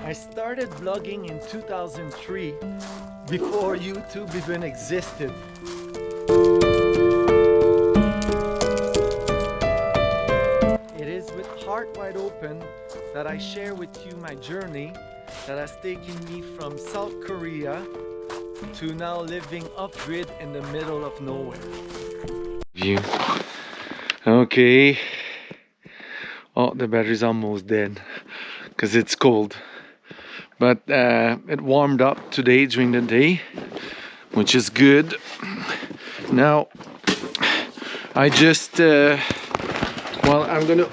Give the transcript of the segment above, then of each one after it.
I started vlogging in 2003, before YouTube even existed. It is with heart wide open that I share with you my journey that has taken me from South Korea to now living off-grid in the middle of nowhere. View. Okay. Oh, the battery's almost dead because it's cold. But it warmed up today during the day, which is good. Now, I just, well, I'm gonna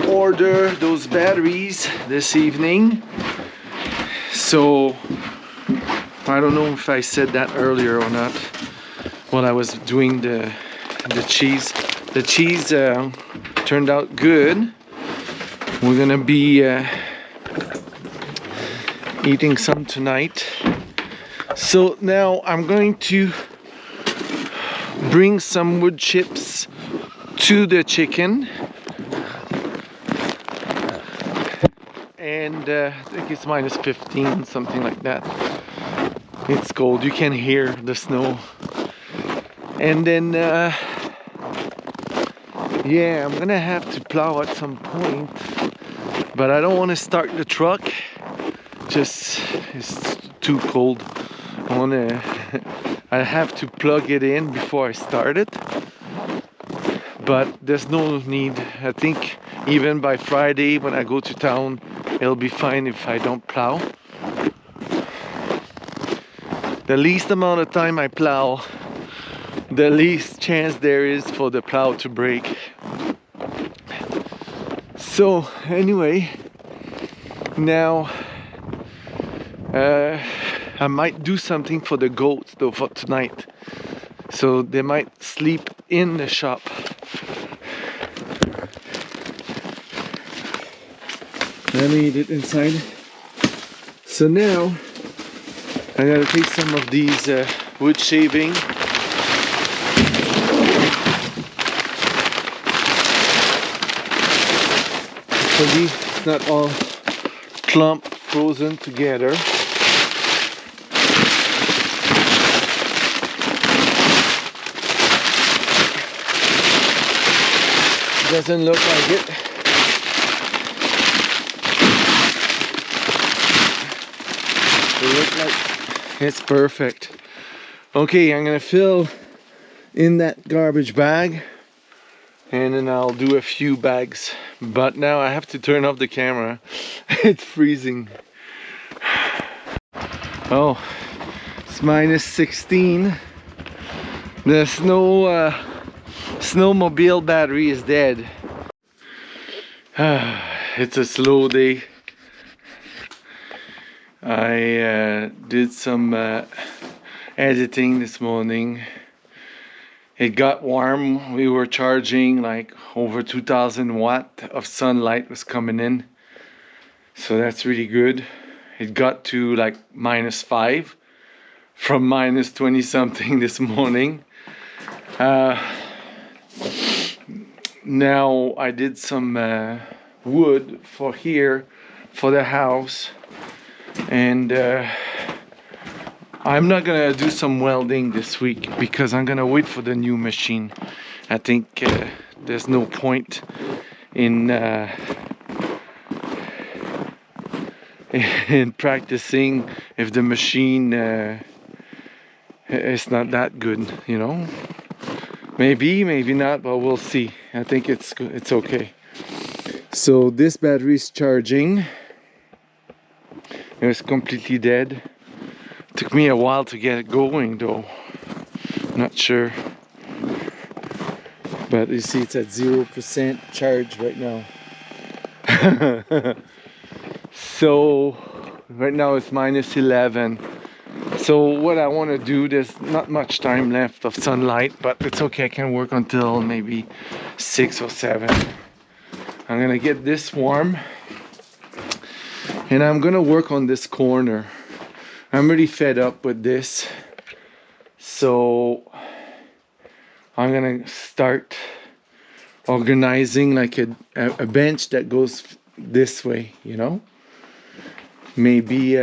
order those batteries this evening. So, I don't know if I said that earlier or not while I was doing the cheese. The cheese turned out good. We're gonna be eating some tonight. So now I'm going to bring some wood chips to the chicken, and I think it's minus 15, something like that. It's cold, you can hear the snow. And then yeah, I'm gonna have to plow at some point, but I don't want to start the truck. Just it's too cold. I have to plug it in before I start it, but there's no need. I think even by Friday when I go to town, it'll be fine if I don't plow. The least amount of time I plow, the least chance there is for the plow to break. So anyway, now I might do something for the goats though for tonight, so they might sleep in the shop. I made it inside. So now I gotta take some of these wood shaving. Hopefully it's not all clump frozen together. Doesn't look like it. It looks like it's perfect. Okay, I'm gonna fill in that garbage bag and then I'll do a few bags. But now I have to turn off the camera. It's freezing. Oh, it's minus 16. The snowmobile battery is dead. It's a slow day. I did some editing this morning. It got warm. We were charging like over 2000 watt of sunlight was coming in, so that's really good. It got to like minus 5 from minus 20 something this morning. Now I did some wood for here for the house, and I'm not gonna do some welding this week because I'm gonna wait for the new machine. I think there's no point in practicing if the machine is not that good, you know. Maybe not, but we'll see. I think it's good. It's okay. So this battery is charging. It was completely dead. Took me a while to get it going though. Not sure. But you see it's at 0% charge right now. So right now it's minus 11. So what I want to do, there's not much time left of sunlight, but it's okay. I can work until maybe 6 or 7. I'm gonna get this warm and I'm gonna work on this corner. I'm really fed up with this, so I'm gonna start organizing like a bench that goes this way, you know. maybe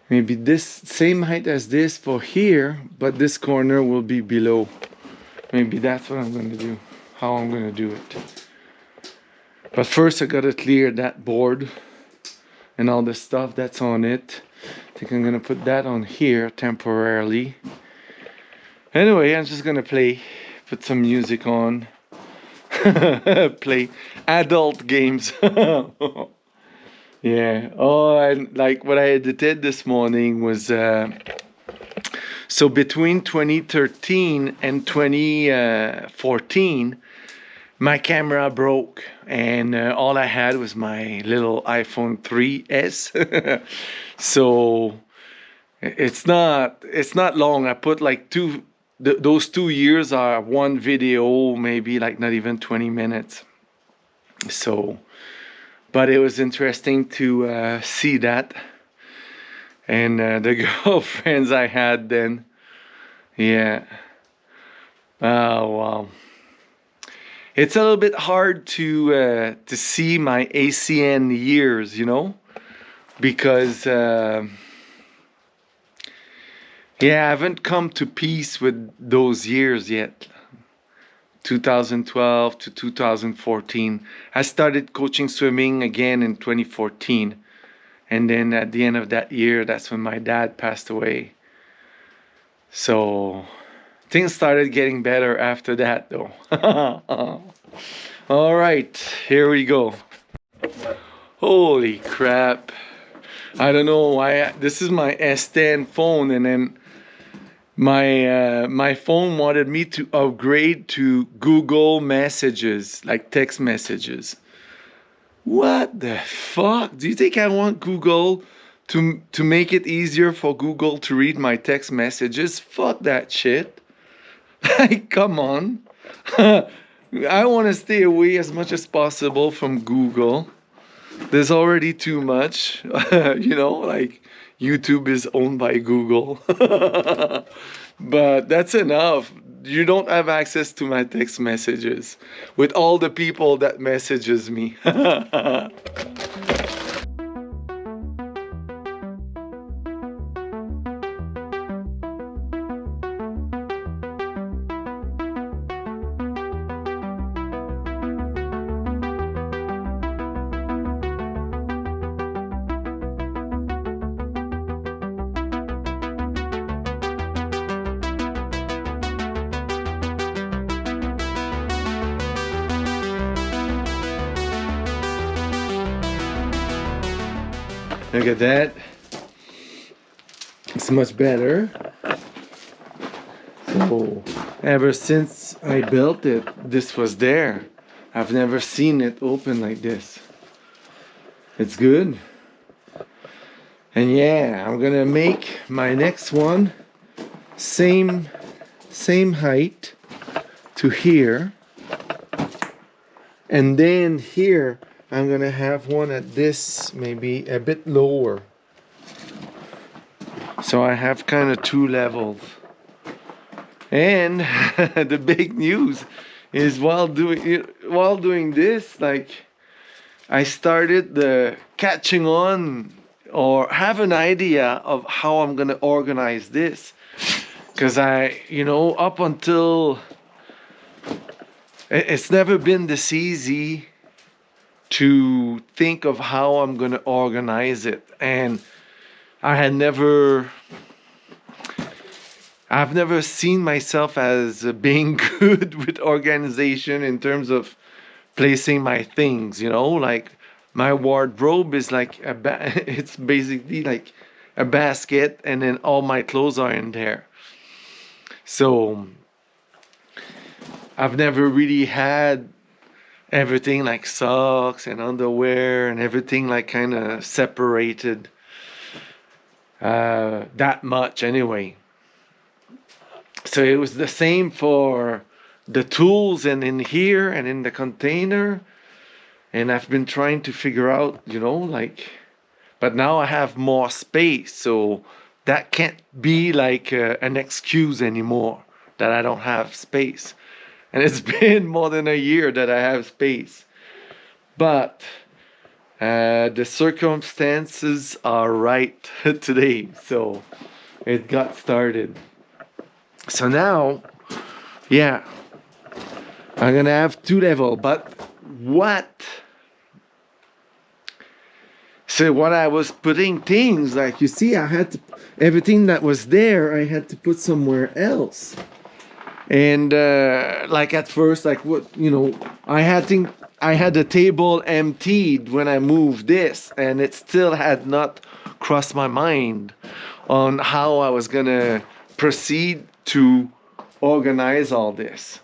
maybe this same height as this for here, but this corner will be below. Maybe that's what I'm going to do, how I'm going to do it. But first I gotta clear that board and all the stuff that's on it. I think I'm gonna put that on here temporarily. Anyway, I'm just gonna put some music on, play adult games. Yeah. Oh, and like what I edited this morning was so between 2013 and 2014, my camera broke, and all I had was my little iPhone 3S. So it's not long. I put like those 2 years are one video, maybe like not even 20 minutes. So, but it was interesting to see that, and the girlfriends I had then. Yeah. Oh wow. It's a little bit hard to see my ACN years, you know, because yeah, I haven't come to peace with those years yet. 2012 to 2014. I started coaching swimming again in 2014, and then at the end of that year, that's when my dad passed away. So things started getting better after that, though. All right, here we go. Holy crap. I don't know why. This is my S10 phone, and then my phone wanted me to upgrade to Google Messages, like text messages. What the fuck? Do you think I want Google to make it easier for Google to read my text messages? Fuck that shit. Like, come on. I want to stay away as much as possible from Google. There's already too much. You know, like YouTube is owned by Google. But that's enough. You don't have access to my text messages with all the people that messages me. Look at that. It's much better. So, ever since I built it, this was there. I've never seen it open like this. It's good. And yeah, I'm gonna make my next one same height to here. And then here I'm gonna have one at this, maybe a bit lower. So I have kind of two levels. And the big news is while doing this, like, I started the catching on or have an idea of how I'm gonna organize this. Cause up until it's never been this easy to think of how I'm gonna organize it, and I've never seen myself as being good with organization in terms of placing my things. Like my wardrobe is like it's basically like a basket, and then all my clothes are in there. So I've never really had everything like socks and underwear and everything like kind of separated that much anyway. So it was the same for the tools and in here and in the container. And I've been trying to figure out, but now I have more space. So that can't be like an excuse anymore that I don't have space. And it's been more than a year that I have space. But The circumstances are right today, so it got started. So now, yeah, I'm gonna have 2 level, but what? So when I was putting things, like you see, I had to, everything that was there, I had to put somewhere else. And like at first, like what, you know, I had the table emptied when I moved this, and it still had not crossed my mind on how I was gonna proceed to organize all this.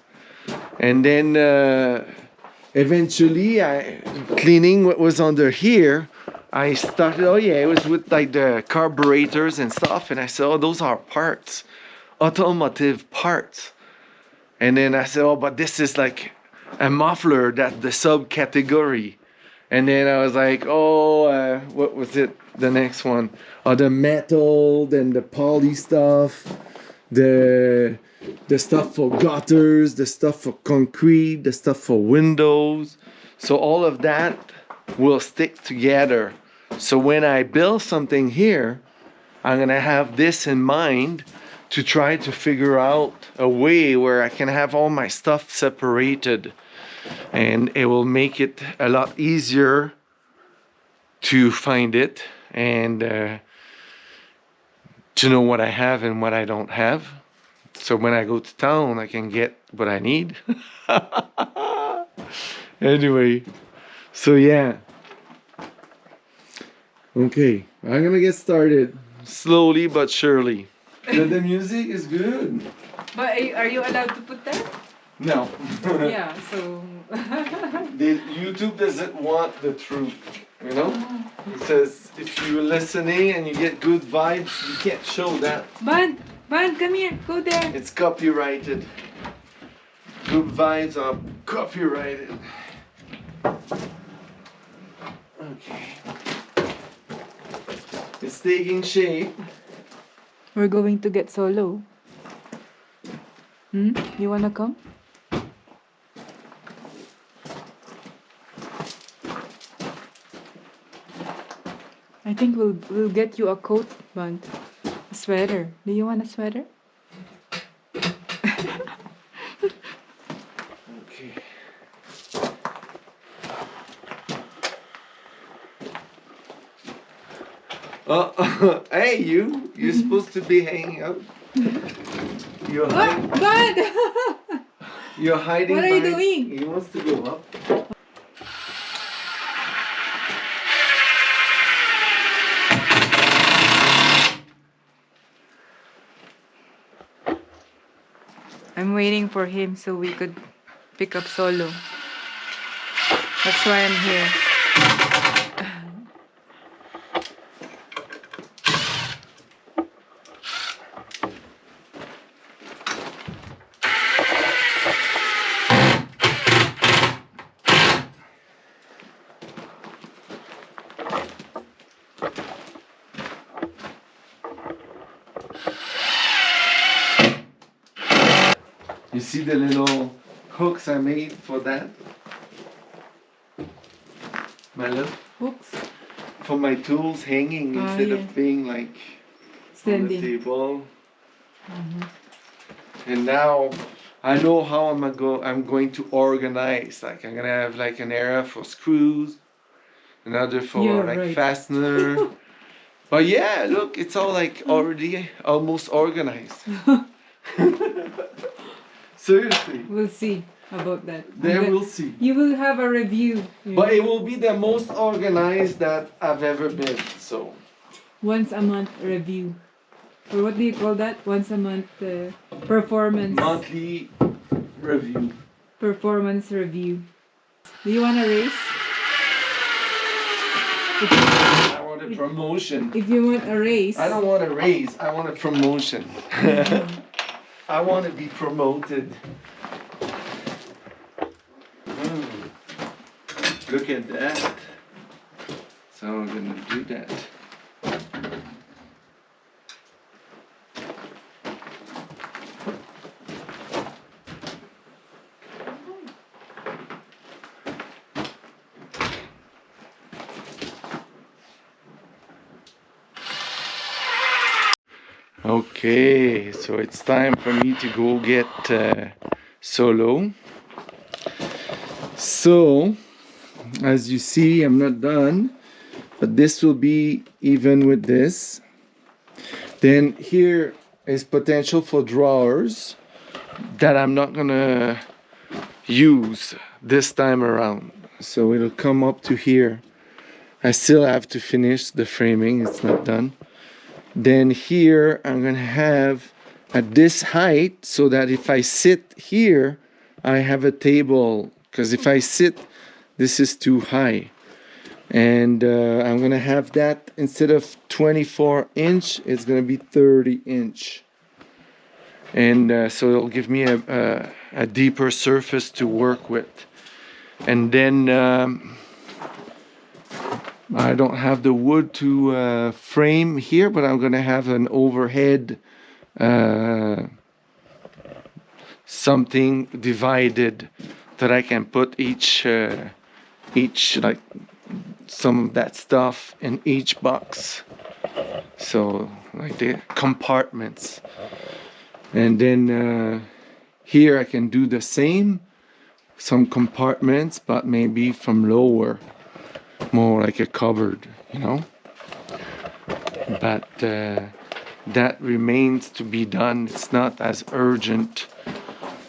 And then eventually, cleaning what was under here, I started, oh yeah, it was with like the carburetors and stuff, and I said, oh, those are parts, automotive parts. And then I said, oh, but this is like a muffler, that's the subcategory. And then I was like, oh, what was it? The next one, oh, the metal, then the poly stuff, the stuff for gutters, the stuff for concrete, the stuff for windows. So all of that will stick together. So when I build something here, I'm gonna have this in mind to try to figure out a way where I can have all my stuff separated, and it will make it a lot easier to find it and to know what I have and what I don't have. So when I go to town, I can get what I need. Anyway, so yeah. Okay, I'm gonna get started slowly but surely. The music is good. But are you allowed to put that? No. Yeah, so... YouTube doesn't want the truth, you know? It says if you're listening and you get good vibes, you can't show that. Band, come here, go there. It's copyrighted. Good vibes are copyrighted. Okay. It's taking shape. We're going to get solo. You wanna come? I think we'll get you a coat, Band. A sweater. Do you want a sweater? Okay. Oh, hey, you're supposed to be hanging out. You're hiding. Band! You're hiding. What are you doing? He wants to go up. I'm waiting for him so we could pick up solo. That's why I'm here. You see the little hooks I made for that? My love? Hooks? For my tools hanging instead of being like standing on the table. And now I know how I'm going to organize. Like I'm gonna have like an area for screws, another for fastener. But yeah, look, it's all like already almost organized. Seriously. We'll see about that. Then we'll see. You will have a review. But it will be the most organized that I've ever been. So once a month review. Or what do you call that? Once a month performance. Monthly review. Performance review. Do you want a raise? I want a promotion. If you want a raise. I don't want a raise. I want a promotion. I want to be promoted. Look at that. So I'm gonna do that. Okay, so it's time for me to go get Solo. So, as you see, I'm not done, but this will be even with this. Then here is potential for drawers that I'm not gonna use this time around. So it'll come up to here. I still have to finish the framing, it's not done. Then here I'm gonna have at this height so that if I sit here, I have a table. Because if I sit, this is too high. And I'm gonna have that instead of 24-inch, it's gonna be 30-inch. And so it'll give me a deeper surface to work with. And then I don't have the wood to frame here, but I'm gonna have an overhead something divided that I can put each like some of that stuff in each box. So like the compartments. And then here I can do the same, some compartments, but maybe from lower, more like a cupboard, you know. But that remains to be done. It's not as urgent.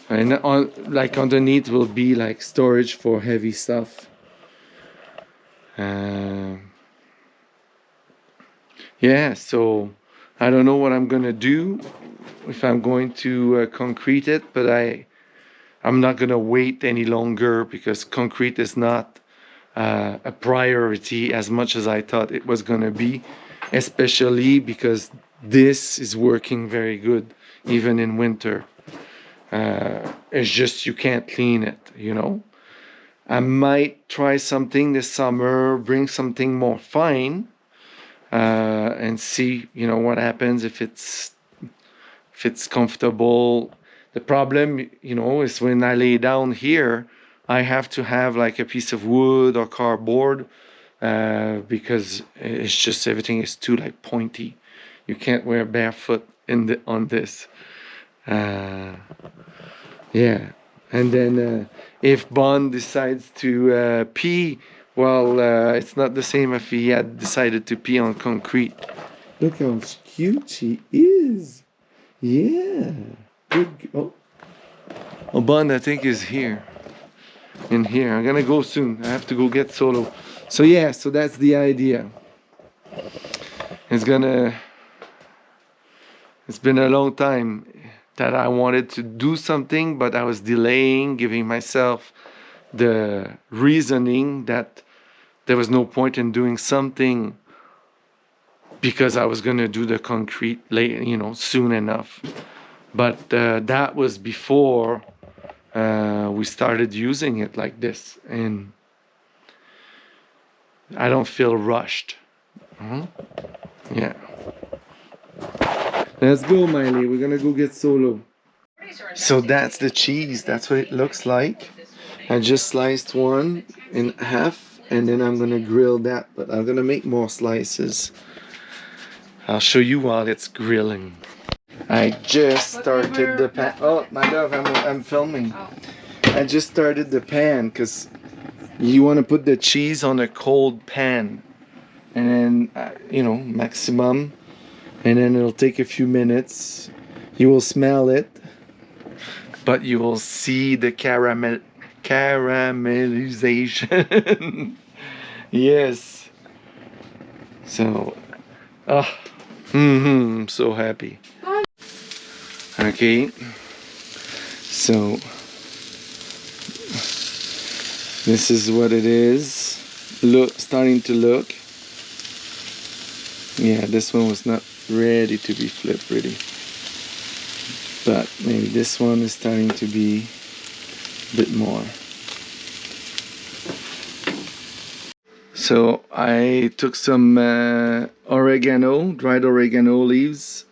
And like underneath will be like storage for heavy stuff. Yeah, so I don't know what I'm gonna do, if I'm going to concrete it, but I'm not gonna wait any longer because concrete is not a priority as much as I thought it was gonna be, especially because this is working very good even in winter. It's just you can't clean it, you know. I might try something this summer, bring something more fine, and see, you know, what happens if it's comfortable. The problem, you know, is when I lay down here, I have to have like a piece of wood or cardboard because it's just everything is too like pointy. You can't wear barefoot on this. Yeah, and then if Bond decides to pee, well, it's not the same if he had decided to pee on concrete. Look how cute she is. Yeah. Good. Oh, Bond, I think, is here. In here. I'm gonna go soon. I have to go get Solo. So yeah, so that's the idea. It's been a long time that I wanted to do something, but I was delaying, giving myself the reasoning that there was no point in doing something because I was going to do the concrete late, you know, soon enough. But that was before we started using it like this, and I don't feel rushed. Yeah. Let's go, Miley. We're gonna go get Solo. So that's the cheese. That's what it looks like. I just sliced one in half, and then I'm gonna grill that. But I'm gonna make more slices. I'll show you while it's grilling. I just started the pan. Oh, my God, I'm filming. I just started the pan because you want to put the cheese on a cold pan, and then you know, maximum. And then it'll take a few minutes. You will smell it, but you will see the caramelization. Yes. So, I'm so happy. Okay. So, this is what it is. Starting to look. Yeah, this one was not ready to be flip ready, but maybe this one is starting to be a bit more. So I took some oregano, dried oregano leaves.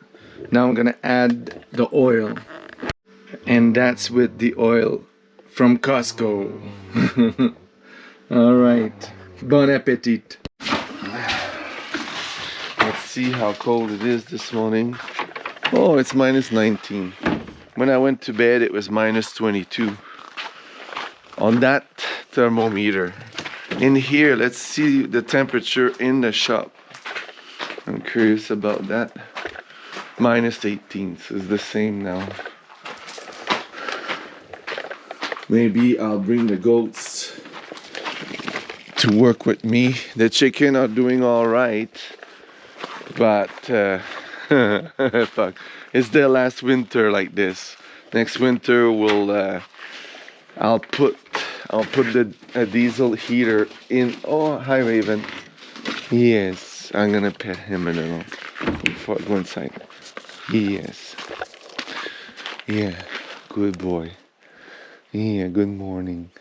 Now I'm gonna add the oil, and that's with the oil from Costco. All right, bon appetit. Let's see how cold it is this morning. Oh, it's minus 19. When I went to bed, it was minus 22 on that thermometer. In here, let's see the temperature in the shop. I'm curious about that. Minus 18, so it's the same now. Maybe I'll bring the goats to work with me. The chicken are doing all right, but fuck, it's their last winter like this. Next winter I'll put a diesel heater in. Oh, hi Raven. Yes, I'm gonna pet him a little before I go inside. Yes. Yeah, good boy. Yeah, good morning.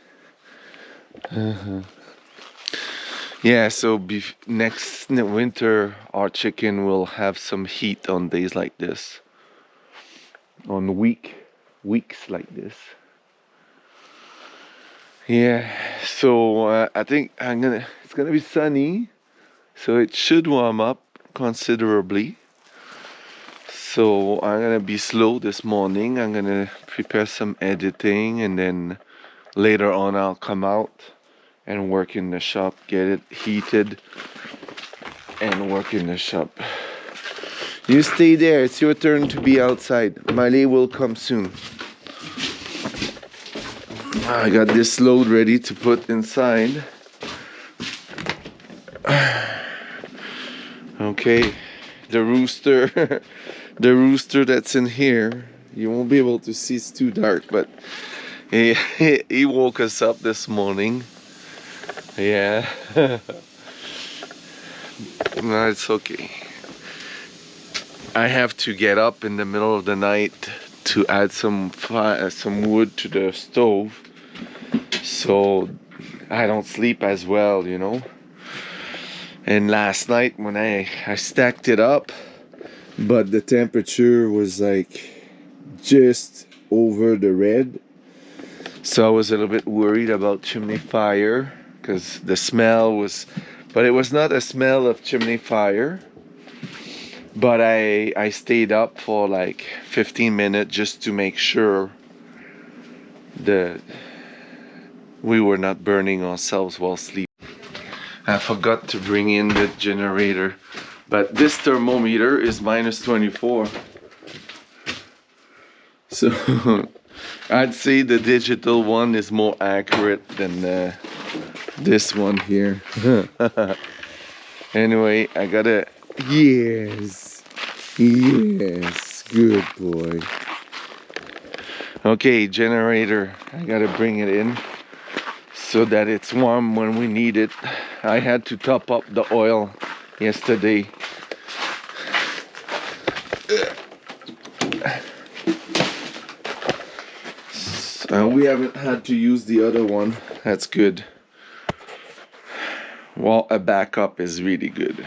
Yeah, so next winter our chicken will have some heat on days like this. On weeks like this. Yeah, so I think it's gonna be sunny, so it should warm up considerably. So I'm gonna be slow this morning. I'm gonna prepare some editing, and then later on I'll come out and work in the shop, get it heated and work in the shop. You stay there, it's your turn to be outside. Miley will come soon. I got this load ready to put inside. Okay, the rooster the rooster that's in here, you won't be able to see, it's too dark, but he woke us up this morning. Yeah. No, it's okay. I have to get up in the middle of the night to add some wood to the stove, so I don't sleep as well, you know. And last night when I stacked it up, but the temperature was like just over the red, so I was a little bit worried about chimney fire, because the smell was, but it was not a smell of chimney fire. But I stayed up for like 15 minutes just to make sure that we were not burning ourselves while sleeping. I forgot to bring in the generator, but this thermometer is minus 24. So I'd say the digital one is more accurate than this one here. Anyway, I gotta, yes, good boy. Okay, generator, I gotta bring it in so that it's warm when we need it. I had to top up the oil yesterday. We haven't had to use the other one. That's good. Well, a backup is really good.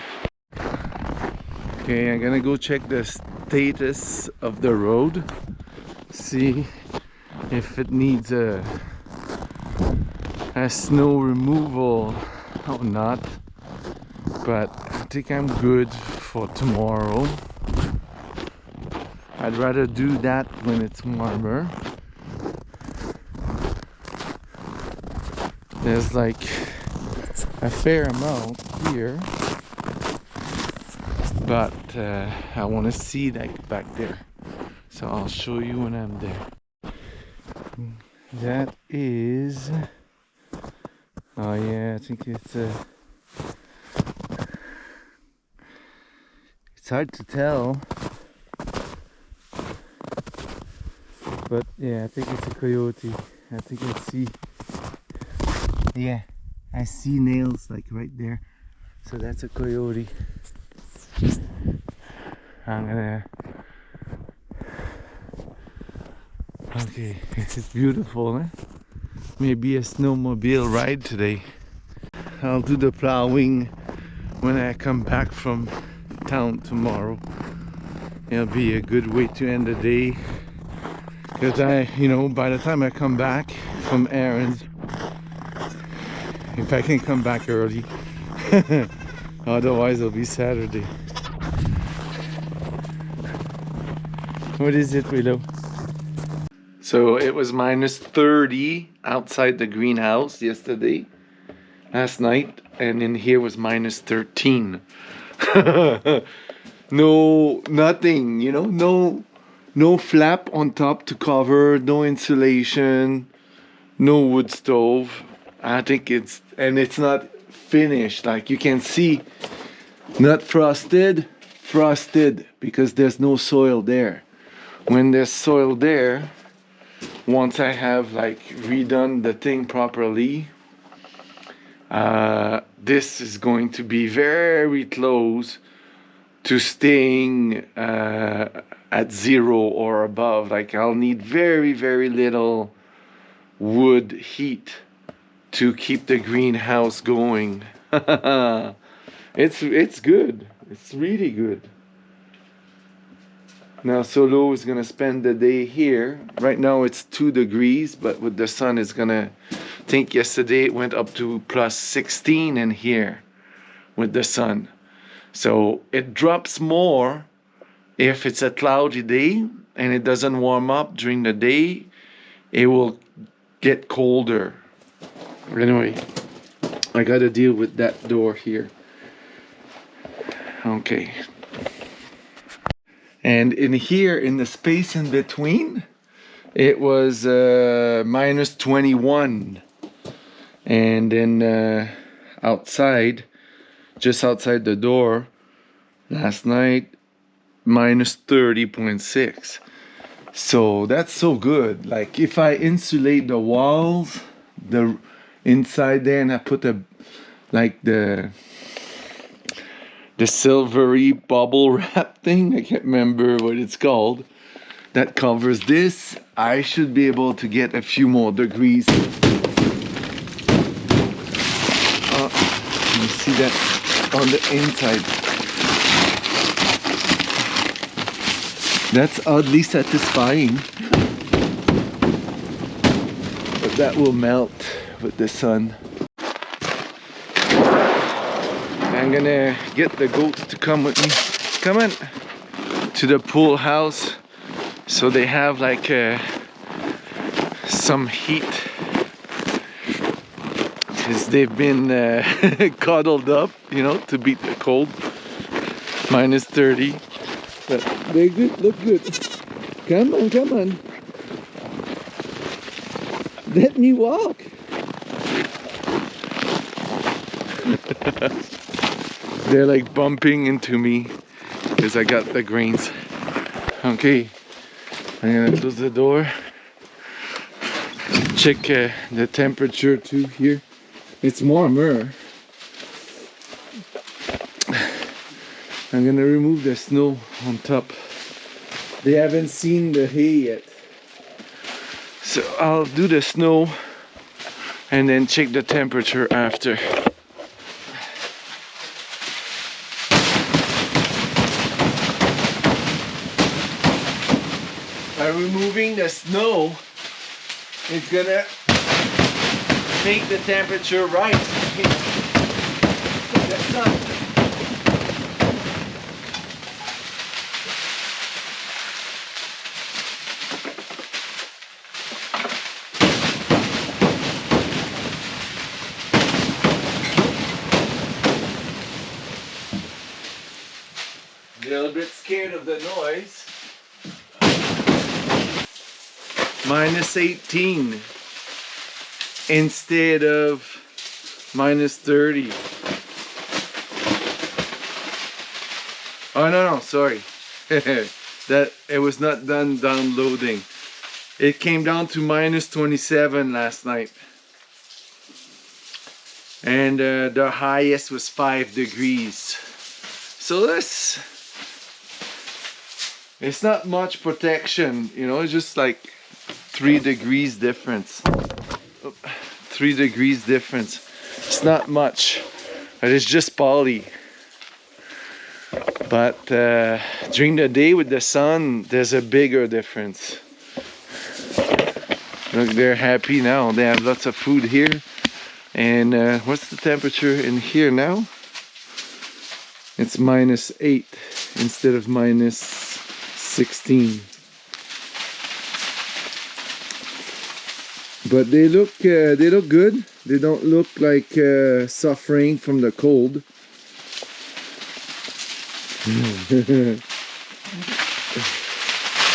Okay, I'm gonna go check the status of the road, see if it needs a snow removal or not, but I think I'm good for tomorrow. I'd rather do that when it's warmer. There's like a fair amount here, but I want to see that back there, so I'll show you when I'm there. That is, oh yeah, I think it's hard to tell, but yeah, I think it's a coyote. I think I see, yeah, I see nails like right there, so that's a coyote. I'm gonna, okay, it's beautiful, eh? Maybe a snowmobile ride today. I'll do the plowing when I come back from town tomorrow. It'll be a good way to end the day, because by the time I come back from errands, if I can come back early, otherwise it'll be Saturday. What is it, Willow? So it was minus 30 outside the greenhouse yesterday, last night, and in here was minus 13. No, nothing, you know, no flap on top to cover, no insulation, no wood stove. I think it's not finished, like you can see, not frosted because there's no soil there. When there's soil there, once I have like redone the thing properly, this is going to be very close to staying at 0 or above. Like I'll need very, very little wood heat to keep the greenhouse going. It's good. It's really good. Now Solo is gonna spend the day here. Right now it's 2 degrees, but with the sun it's gonna, I think yesterday it went up to plus 16 in here with the sun. So it drops more if it's a cloudy day and it doesn't warm up during the day. It will get colder. Anyway, I gotta deal with that door here. Okay. And in here, in the space in between, it was minus 21. And then outside, just outside the door, last night, minus 30.6. So that's so good. Like if I insulate the walls, the inside there, and I put the silvery bubble wrap thing, I can't remember what it's called, that covers this, I should be able to get a few more degrees. You see that on the inside. That's oddly satisfying. But that will melt with the sun. I'm gonna get the goats to come with me. Come on to the pool house so they have like some heat, because they've been cuddled up, you know, to beat the cold. Minus 30, but they're good, look good. Come on, come on. Let me walk. They're like bumping into me because I got the grains. Okay, I'm gonna close the door. Check the temperature too here. It's warmer. I'm gonna remove the snow on top. They haven't seen the hay yet. So I'll do the snow and then check the temperature after. By removing the snow, it's gonna make the temperature right. That's not. A little bit scared of the noise. Minus 18 instead of minus 30. Oh no, sorry. That it was not done downloading. It came down to minus 27 last night. And the highest was 5 degrees. So that's, it's not much protection, you know, it's just like 3 degrees difference. 3 degrees difference. It's not much, but it's just poly. But during the day with the sun, there's a bigger difference. Look, they're happy now. They have lots of food here. And what's the temperature in here now? It's minus 8 instead of minus 16. But they look good. They don't look like suffering from the cold.